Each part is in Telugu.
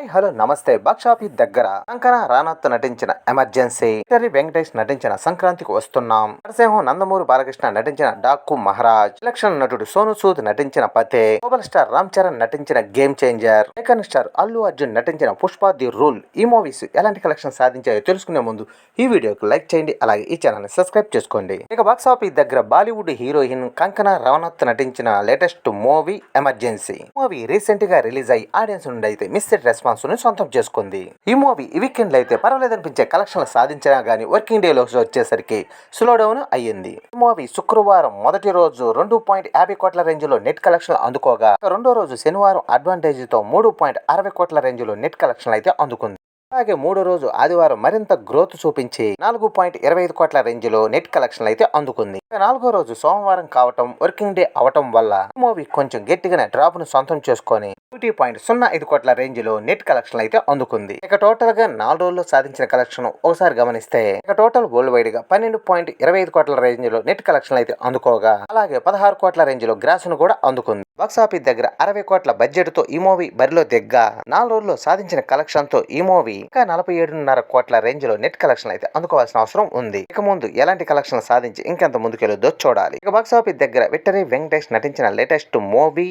హలో నమస్తే. బాక్సాఫీస్ దగ్గర కంకనా రానత్ నటించిన ఎమర్జెన్సీ, విక్టరీ వెంకటేష్ నటించిన సంక్రాంతికి వస్తున్నాం, నరసింహం నందమూరి బాలకృష్ణ నటించిన డాకు మహారాజ్, విలక్షణ నటుడు సోను సూద్ నటించిన పతే, గ్లోబల్ స్టార్ రామ్ చరణ్ నటించిన game changer, icon star Allu Arjun నటించిన పుష్ప ది రూల్. ఈ మూవీస్ ఎలాంటి కలెక్షన్ సాధించాయో తెలుసుకునే ముందు ఈ వీడియోకి లైక్ చేయండి, అలాగే ఈ ఛానల్ ని సబ్స్క్రైబ్ చేసుకోండి. ఇక బాక్సాఫీస్ దగ్గర బాలీవుడ్ హీరోయిన్ కంకనా రానత్ నటించిన latest movie emergency. Movie recent గా రిలీజ్ అయ్యి ఆడియన్స్ నుండి అయితే మిస్డ్ రెస్పాన్స్ ని సొంతం చేసుకుంది. ఈ మూవీ ఈ వీకెండ్ లో అయితే పర్వాలేదనిపించే కలెక్షన్లు సాధించినా గానీ వర్కింగ్ డే లో వచ్చేసరికి స్లో డౌన్ అయ్యింది. ఈ మూవీ శుక్రవారం మొదటి రోజు 2.50 కోట్ల రేంజ్ లో నెట్ కలెక్షన్ అందుకోగా, రెండో రోజు శనివారం అడ్వాంటేజ్ తో 3.60 కోట్ల రేంజ్ లో నెట్ కలెక్షన్ అయితే అందుకుంది. అలాగే మూడో రోజు ఆదివారం మరింత గ్రోత్ చూపించి 4.25 కోట్ల రేంజ్ లో నెట్ కలెక్షన్ అయితే అందుకుంది. నాలుగో రోజు సోమవారం కావటం, వర్కింగ్ డే అవటం వల్ల మూవీ కొంచెం గట్టిగానే డ్రాప్ ను సొంతం చేసుకొని 1.05 కోట్ల రేంజ్ లో నెట్ కలెక్షన్ అయితే అందుకుంది. ఇక టోటల్ గా 4 రోజుల్లో సాధించిన కలెక్షన్ ఒకసారి గమనిస్తే, ఇక టోటల్ వరల్డ్ వైడ్ గా 12.25 కోట్ల రేంజ్ లో నెట్ కలెక్షన్ అయితే అందుకోగా, అలాగే 16 కోట్ల రేంజ్ లో గ్రాస్ ను కూడా అందుకుంది. బాక్సాఫీస్ దగ్గర 60 కోట్ల బడ్జెట్ తో ఈ మూవీ బరిలో దిగ్గా 4 రోజుల్లో సాధించిన కలెక్షన్ తో ఈ మూవీ ఇంకా 47.5 కోట్ల రేంజ్ లో నెట్ కలెక్షన్ అయితే అందుకోవాల్సిన అవసరం ఉంది. ఇక ముందు ఎలాంటి కలెక్షన్ సాధించి ఇంకెంత ముందుకెళ్ళొద్దో చూడాలి. ఇక బాక్సాఫీస్ దగ్గర విక్టరీ వెంకటేష్ నటించిన లేటెస్ట్ మూవీ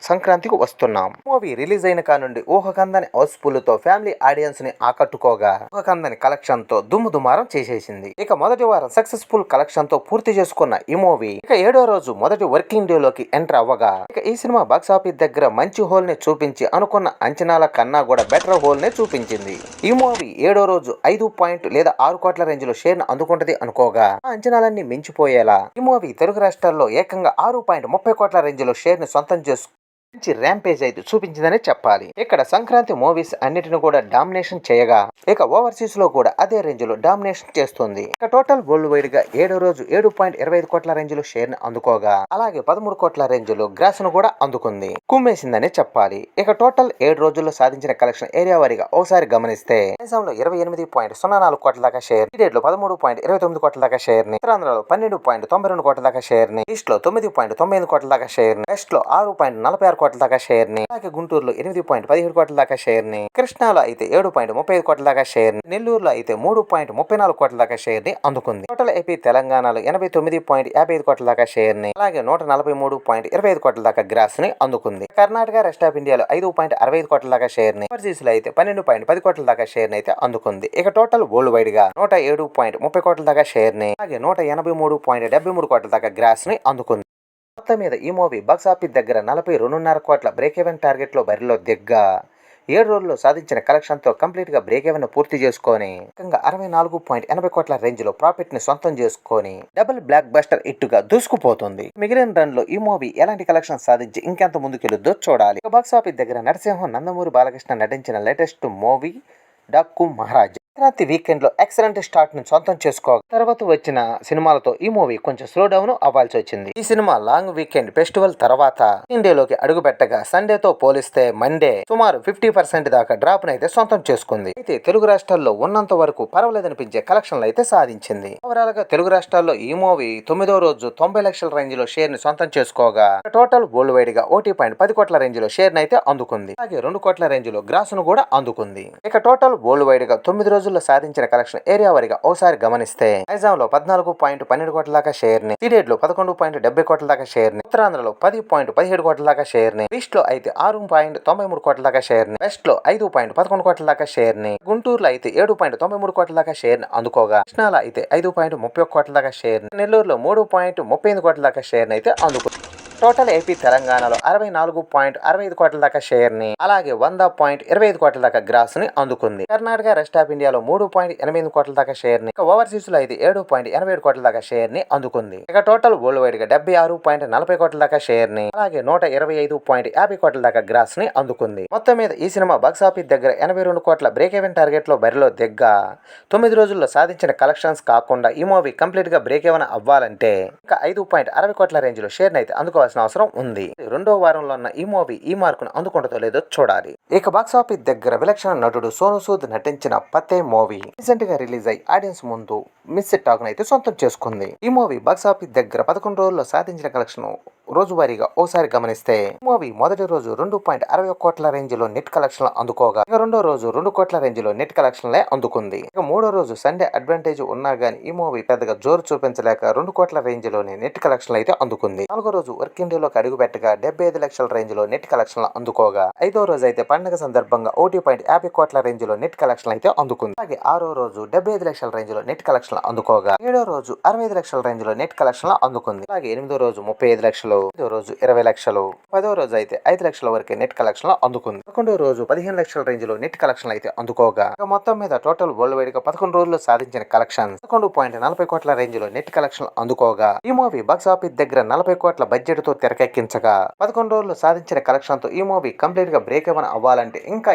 సంక్రాంతికి వస్తున్నాం. మూవీ రిలీజ్ అయిన కానుండి ఊహకందని హౌస్ఫుల్ తో ఫ్యామిలీ ఆడియన్స్ ని ఆకట్టుకోగా, ఊహకందని కలెక్షన్ తో దుమ్ముదుమారం చేసేసింది. ఇక మొదటి వారం సక్సెస్ఫుల్ కలెక్షన్ తో పూర్తి చేసుకున్న ఈ మూవీ ఇక ఏడో రోజు మొదటి వర్కింగ్ డే లోకి ఎంటర్ అవ్వగా, ఇక ఈ సినిమా బాక్సాఫీస్ దగ్గర మంచి హోల్ ని చూపించి అనుకున్న అంచనాల కన్నా కూడా బెటర్ హోల్ నే చూపించింది. ఈ మూవీ ఏడో రోజు 5 లేదా 6 కోట్ల రేంజ్ లో షేర్ ను అందుకుంటది అనుకోగా, ఆ అంచనాలన్నీ మించిపోయేలా ఈ మూవీ తెలుగు రాష్ట్రాల్లో ఏకంగా 6.30 కోట్ల రేంజ్ లో షేర్ ని సొంతం చేసుకు మంచి ర్యాంపేజ్ అయితే చూపించిందని చెప్పాలి. ఇక్కడ సంక్రాంతి మూవీస్ అన్నిటిని కూడా డామినేషన్ చేయగా, ఇక ఓవర్సీస్ లో కూడా అదే రేంజ్ లో డామినేషన్ చేస్తుంది. ఇక టోటల్ వరల్డ్ వైడ్ గా ఏడో రోజు 7.25 కోట్ల రేంజ్ లో షేర్ ని అందుకోగా, అలాగే 13 కోట్ల రేంజ్ లో గ్రాస్ ను కూడా అందుకుంది. కుమ్మేసిందని చెప్పాలి. ఇక టోటల్ 7 రోజుల్లో సాధించిన కలెక్షన్ ఏరియా వారీగా ఒకసారి గమనిస్తే, దేశంలో 28.04 కోట్ల దాకా షేర్, డేట్ లో 13.29 కోట్ల దాకా షేర్ ని, ఉత్తరాంధ్రలో 12.92 కోట్ల దాకా షేర్ ని, ఈస్ట్ లో 9.98 కోట్ల దాకా షేర్ ని, వెస్ట్ లో 6.46 కోట్ల దాకా షేర్ ని, అలాగే గుంటూరులో 8.17 కోట్ల దాకా షేర్ ని, కృష్ణాలో అయితే 7.35 కోట్ల దాకా షేర్ ని, నెల్లూరులో అయితే 3.34 కోట్ల దాకా షేర్ ని అందుకుంది. టోటల్ ఏపీ తెలంగాణలో 89.55 కోట్ల దాకా షేర్ ని, అలాగే 143.25 కోట్ల దాకా గ్రాస్ ని అందుకుంది. కర్ణాటక, రెస్ట్ ఆఫ్ ఇండియాలో 5.65 కోట్ల దాకా షేర్ ని, ఓవర్సీస్ లో అయితే 12.10 కోట్ల దాకా షేర్ ని అయితే అందుకుంది. ఇక టోటల్ వరల్డ్ వైడ్ గా 107.30 కోట్ల దాకా షేర్ ని, అలాగే 183.73 కోట్ల దాకా గ్రాస్ ని అందుకుంది. మొత్తం మీద ఈ మూవీ బాక్సాఫీస్ దగ్గర 42.5 కోట్ల బ్రేక్ ఈవెన్ టార్గెట్ లో బరిలో దిగ్గా, 7 రోజుల్లో సాధించిన కలెక్షన్ తో కంప్లీట్ గా బ్రేక్ ఈవెన్ పూర్తి చేసుకొని, ఏకంగా 64.80 కోట్ల రేంజ్ లో ప్రాఫిట్ ని సొంతం చేసుకొని డబుల్ బ్లాక్ బస్టర్ హిట్ గా దూసుకుపోతుంది. మిగిలిన రన్ లో ఈ మూవీ ఎలాంటి కలెక్షన్ సాధించి ఇంకెంత ముందుకెళ్ళొద్దో చూడాలి. బాక్సాఫీస్ దగ్గర నరసింహం నందమూరి బాలకృష్ణ నటించిన latest movie Daaku Maharaj Sankranti weekend లో ఎక్సలెంట్ స్టార్ట్ ని సొంతం చేసుకో తర్వాత వచ్చిన సినిమాలతో ఈ మూవీ కొంచెం స్లో డౌన్ అవ్వాల్సి వచ్చింది. ఈ సినిమా లాంగ్ వీకెండ్ ఫెస్టివల్ తర్వాత ఇండియాలోకి అడుగు పెట్టగా, సండేతో పోలిస్తే మండే సుమారు 50% దాకా డ్రాప్ అయితే సొంతం చేసుకుంది. అయితే తెలుగు రాష్ట్రాల్లో ఉన్నంత వరకు పర్వాలేదనిపించే కలెక్షన్లు అయితే సాధించింది. ఓవరాల్ గా తెలుగు రాష్ట్రాల్లో ఈ మూవీ 9వ రోజు 90 లక్షల రేంజ్ లో షేర్ ని సొంతం చేసుకోగా, టోటల్ వరల్డ్ వైడ్ గా 1.10 కోట్ల రేంజ్ లో షేర్ ని అయితే అందుకుంది. అలాగే 2 కోట్ల రేంజ్ లో గ్రాస్ ను కూడా అందుకుంది. ఇక టోటల్ వరల్డ్ వైడ్ గా 9 రోజుల్లో సాధించిన కలెక్షన్ ఏరియా వారీగా ఒకసారి గమనిస్తే, నైజాంలో 14.12 కోట్ల దాకా షేర్ ని, సీడెడ్ లో 11.70 కోట్ల దాకా షేర్ ని, ఉత్తరాంధ్రలో 10.17 కోట్ల దాకా షేర్ ని, ఈస్ట్ లో అయితే 6.93 కోట్ల దాకా షేర్ ని, వెస్ట్ లో 5.11 కోట్ల దాకా షేర్ ని, గుంటూరులో అయితే 7.93 కోట్ల దాకా షేర్ ని అందుకోగా, కృష్ణాలో అయితే 5.31 కోట్ల దాకా షేర్ ని, నెల్లూరులో 3.38 కోట్ల దాకా షేర్ ని అయితే అందుకుంది. టోటల్ ఏపీ తెలంగాణలో 64.65 కోట్ల దాకా షేర్ ని, అలాగే 100.25 కోట్ల దాకా గ్రాస్ ని అందుకుంది. కర్ణాటక, రెస్ట్ ఆఫ్ ఇండియాలో 3.8 కోట్ల దాకా షేర్ ని, ఇక ఓవర్సీస్ లో అయితే 7.87 కోట్ల దాకా షేర్ ని అందుకుంది. ఇక టోటల్ వరల్డ్ వైడ్ గా 76.40 కోట్ల దాకా షేర్ ని, అలాగే 125.50 కోట్ల దాకా గ్రాస్ ని అందుకుంది. మొత్తం మీద ఈ సినిమా బాక్సాఫీస్ దగ్గర 82 కోట్ల బ్రేక్ ఈవెన్ టార్గెట్ లో బరిలో దిగ్గా, 9 రోజుల్లో సాధించిన కలెక్షన్స్ కాకుండా ఈ మూవీ కంప్లీట్ గా బ్రేక్ ఈవెన్ అవ్వాలంటే ఇంకా 5.60 కోట్ల రేంజ్ లో షేర్ ని అయితే అందుకోవాల్సిన అవసరం ఉంది. రెండో వారంలో ఉన్న ఈ మూవీ ఈ మార్కును అందుకుంటుందో లేదో చూడాలి. ఇక బాక్సాఫీస్ దగ్గర విలక్షణ నటుడు సోను సూద్ నటించిన పతే మూవీ రీసెంట్ గా రిలీజ్ అయ్యి ఆడియన్స్ ముందు మిస్ టాక్ అయితే సొంతం చేసుకుంది. ఈ మూవీ బాక్సాఫీస్ దగ్గర 11 రోజుల్లో సాధించిన కలెక్షన్ రోజువారీగా ఓసారి గమనిస్తే మూవీ మొదటి రోజు 2.61 కోట్ల రేంజ్ లో నెట్ కలెక్షన్ అందుకోగా ఇక రెండో రోజు 2 కోట్ల రేంజ్ లో నెట్ కలెక్షన్లే అందుకుంది. ఇక మూడో రోజు సండే అడ్వాంటేజ్ ఉన్నా గానీ ఈ మూవీ పెద్దగా జోరు చూపించలేక 2 కోట్ల రేంజ్ లోనే నెట్ కలెక్షన్లు అయితే అందుకుంది. నాలుగో రోజు వర్కింగ్ డే లోకి అడుగు పెట్టగా 75 లక్షల రేంజ్ లో నెట్ కలెక్షన్లు అందుకోగా ఐదో రోజు అయితే పండుగ సందర్భంగా 1.50 కోట్ల రేంజ్ లో నెట్ కలెక్షన్ అయితే అందుకుంది. అలాగే ఆరో రోజు 75 లక్షల రేంజ్ లో నెట్ కలెక్షన్ అందుకోగా ఏడో రోజు 65 లక్షల రేంజ్ లో నెట్ కలెక్షన్ అందుకుంది. అలాగే ఎనిమిదో రోజు 35 లక్షలు, ఐదో రోజు 20 లక్షలు, 10వ రోజు అయితే 5 లక్షల వరకే నెట్ కలెక్షన్ అందుకుంది. 11వ రోజు 15 లక్షల రేంజ్ లో నెట్ కలెక్షన్ అయితే అందుకోగా మొత్తం మీద టోటల్ వరల్డ్ వైడ్ గా 11 రోజుల్లో సాధించిన కలెక్షన్ 11.40 కోట్ల రేంజ్ లో నెట్ కలెక్షన్ అందుకోగా ఈ మూవీ బాక్స్ ఆఫీస్ దగ్గర 40 కోట్ల బడ్జెట్ తో తెరకెక్కించగా 11 రోజుల్లో సాధించిన కలెక్షన్ తో ఈ మూవీ కంప్లీట్ గా బ్రేక్ ఏమైనా అవ్వాలంటే ఇంకా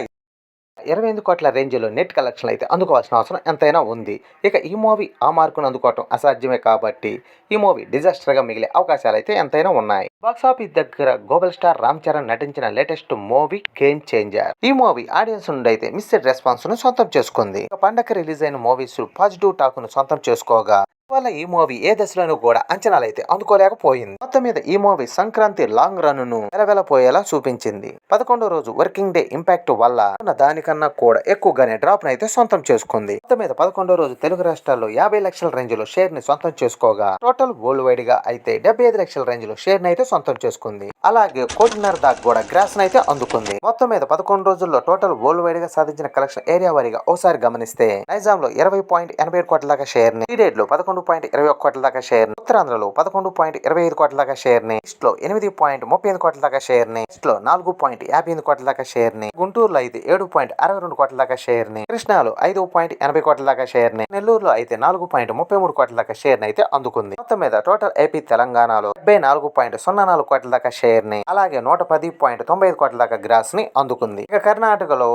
28 కోట్ల రేంజ్లో నెట్ కలెక్షన్ అయితే అందుకోవాల్సిన అవసరం ఎంతైనా ఉంది. ఇక ఈ మూవీ ఆ మార్కును అందుకోవటం అసాధ్యమే కాబట్టి ఈ మూవీ డిజాస్టర్ గా మిగిలే అవకాశాలు అయితే ఎంతైనా ఉన్నాయి. బాక్స్ ఆఫీస్ దగ్గర గ్లోబల్ స్టార్ రామ్ చరణ్ నటించిన లేటెస్ట్ మూవీ గేమ్ చేంజర్. ఈ మూవీ ఆడియన్స్ నుండి అయితే మిస్డ్ రెస్పాన్స్ ను సొంతం చేసుకుంది. పండగ రిలీజ్ అయిన మూవీస్ పాజిటివ్ టాక్ ను సొంతం చేసుకోగా వల్ల ఈ మూవీ ఏ దశలోనూ కూడా అంచనాలు అయితే అందుకోలేకపోయింది. మొత్తం మీద ఈ మూవీ సంక్రాంతి లాంగ్ రన్ ను వెలవెలపోయేలా చూపించింది. 11వ రోజు వర్కింగ్ డే ఇంపాక్ట్ వల్ల దానికన్నా కూడా ఎక్కువగానే డ్రాప్ అయితే సొంతం చేసుకుంది. మొత్తం మీద 11వ రోజు తెలుగు రాష్ట్రాల్లో 50 లక్షల రేంజ్ లో షేర్ ని సొంతం చేసుకోగా టోటల్ వరల్డ్ వైడ్ గా అయితే 75 లక్షల రేంజ్ లో షేర్ ని అయితే సొంతం చేసుకుంది. అలాగే 1.5 దాకా కూడా గ్రాస్ అయితే అందుకుంది. మొత్తం మీద 11 రోజుల్లో టోటల్ వరల్డ్ వైడ్ గా సాధించిన కలెక్షన్ ఏరియా వారీగా ఒకసారి గమనిస్తే నైజాం లో 20.87 కోట్ల దాకా షేర్ ని, లో 11.21 కోట్ల దాకా షేర్ ని, ఉత్తరాంధ్రలో 11.25 కోట్ల దాకా షేర్ ని, ఈస్ట్ లో 8.35 కోట్ల దాకా షేర్ ని, వెస్ట్ లో 4.58 కోట్ల దాకా షేర్ ని, గుంటూరులో అయితే 7.62 కోట్ల దాకా షేర్ ని, కృష్ణాలో 5.80 కోట్ల దాకా షేర్ ని, నెల్లూరులో అయితే 4.33 కోట్ల దాకా షేర్ ని అయితే అందుకుంది. మొత్తం మీద టోటల్ ఏపీ తెలంగాణలో 74.04 కోట్ల దాకా షేర్ ని, అలాగే 110.95 కోట్ల దాకా గ్రాస్ ని అందుకుంది. ఇక కర్ణాటకలో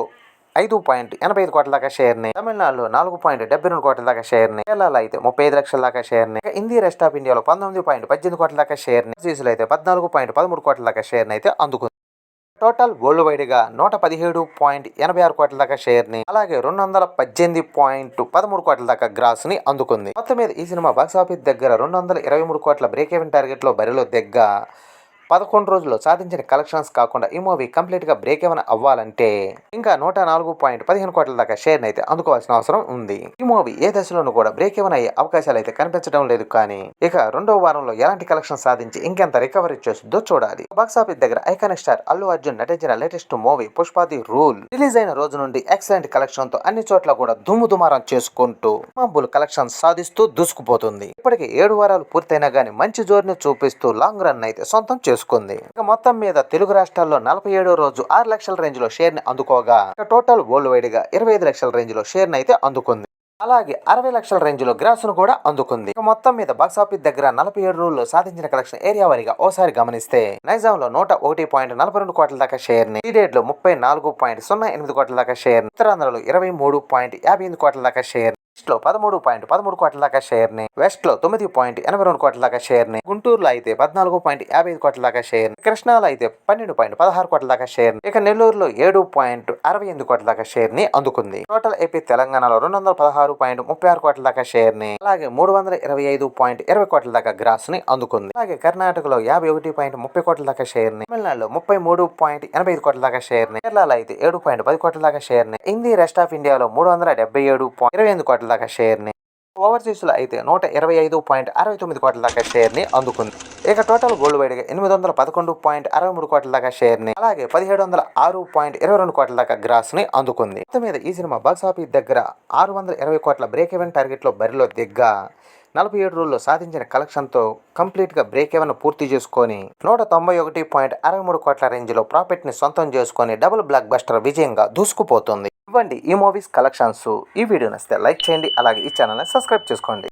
5.85 కోట్ల దాకా షేర్ ని, తమిళనాడులో 4.72 కోట్ల దాకా షేర్ ని, కేరళలో అయితే 35 లక్షల దాకా షేర్ ని, ఇండియా రెస్ట్ ఆఫ్ ఇండియాలో 19.18 కోట్ల దాకా షేర్ ని, లో అయితే 14.13 కోట్ల దాకా షేర్ ని అయితే అందుకుంది. టోటల్ వరల్డ్ వైడ్ గా 117.86 కోట్ల దాకా షేర్ ని, అలాగే 218.13 కోట్ల దాకా గ్రాస్ ని అందుకుంది. మొత్తం మీద ఈ సినిమా బాక్స్ ఆఫీస్ దగ్గర 223 కోట్ల బ్రేక్ ఈవెన్ టార్గెట్ లో బరిలో దిగ్గా 11 రోజుల్లో సాధించిన కలెక్షన్స్ కాకుండా ఈ మూవీ కంప్లీట్ గా బ్రేక్ ఏమైనా అవ్వాలంటే ఇంకా 104.15 కోట్ల దాకా షేర్ అయితే అందుకోవాల్సిన అవసరం ఉంది. ఈ మూవీ ఏ దశలోనూ కూడా బ్రేక్ ఏమైనా అయ్యే అవకాశాలు అయితే కనిపించడం లేదు. కానీ ఇక రెండవ వారంలో ఎలాంటి కలెక్షన్ సాధించి ఇంకెంత రికవరీ చేస్తుందో చూడాలి. బాక్స్ ఆఫీస్ దగ్గర ఐకానిక్ స్టార్ అల్లు అర్జున్ నటించిన latest movie Pushpa the rule release అయిన రోజు నుండి ఎక్సలెంట్ కలెక్షన్ తో అన్ని చోట్ల కూడా దుమ్ముదుమారం చేసుకుంటూ మామూలు కలెక్షన్ సాధిస్తూ దూసుకుపోతుంది. ఇప్పటికి 7 వారాలు పూర్తయినా గానీ మంచి జోరుని చూపిస్తూ లాంగ్ రన్ అయితే సొంతం చేసుకుంది. ఇక మొత్తం మీద తెలుగు రాష్ట్రాల్లో 47వ రోజు 6 లక్షల రేంజ్ లో షేర్ ని అందుకోగా టోటల్ వరల్డ్ వైడ్ గా 25 లక్షల రేంజ్ లో షేర్ ని అయితే అందుకుంది. అలాగే 60 లక్షల రేంజ్ లో గ్రాస్ ను కూడా అందుకుంది. ఇక మొత్తం మీద బాక్స్ ఆఫీస్ దగ్గర 47 రోజుల్లో సాధించిన కలెక్షన్ ఏరియా వారీగా ఓసారి గమనిస్తే నైజాం లో 101.42 కోట్ల దాకా షేర్ ని, లో 34.08 కోట్ల దాకా షేర్ ని, ఉత్తరాంధ్రలో 23.58 కోట్ల దాకా షేర్, ఈస్ట్ లో 13.13 కోట్ల దాకా షేర్ ని, వెస్ట్ లో 9.82 కోట్ల దాకా షేర్ ని, గుంటూరులో అయితే 14.55 కోట్ల దాకా షేర్ ని, కృష్ణాలో అయితే 12.16 కోట్ల దాకా షేర్ ని, ఇక నెల్లూరులో 7.68 కోట్ల దాకా షేర్ ని అందుకుంది. టోటల్ ఏపీ తెలంగాణలో 216.36 కోట్ల దాకా షేర్ ని, అలాగే 325.20 కోట్ల దాకా గ్రాస్ ని అందుకుంది. అలాగే కర్ణాటకలో 51.30 కోట్ల దాకా షేర్ ని, తమిళనాడులో 33.85 కోట్ల దాకా షేర్ ని, కేరళలో అయితే 7.10 కోట్ల దాకా షేర్ ని, ఇండియా రెస్ట్ ఆఫ్ ఇండియాలో 377.28 కోట్ల దాకా షేర్ ని, ఓవర్సీస్ లో అయితే 125.69 కోట్ల దాకా షేర్ ని అందుకుంది. ఇక టోటల్ గోల్డ్ వైడ్ గా 811.63 కోట్ల దాకా షేర్ ని, అలాగే 1706.22 కోట్ల దాకా గ్రాస్ ని అందుకుంది. మొత్తం మీద ఈ సినిమా బాక్స్ ఆఫీస్ దగ్గర 620 కోట్ల బ్రేక్ ఈవెన్ టార్గెట్ లో బరిలో దిగ్గా 47 రోజుల్లో సాధించిన కలెక్షన్ తో కంప్లీట్ గా బ్రేక్ ఈవెన్ పూర్తి చేసుకొని 191.63 కోట్ల రేంజ్ లో ప్రాఫిట్ ని సొంతం చేసుకొని డబుల్ బ్లాక్ బస్టర్ విజయంగా దూసుకుపోతుంది. ఇవ్వండి ఈ మూవీస్ కలెక్షన్స్. ఈ వీడియో నచ్చితే లైక్ చేయండి, అలాగే ఈ ఛానల్ ని సబ్స్క్రైబ్ చేసుకోండి.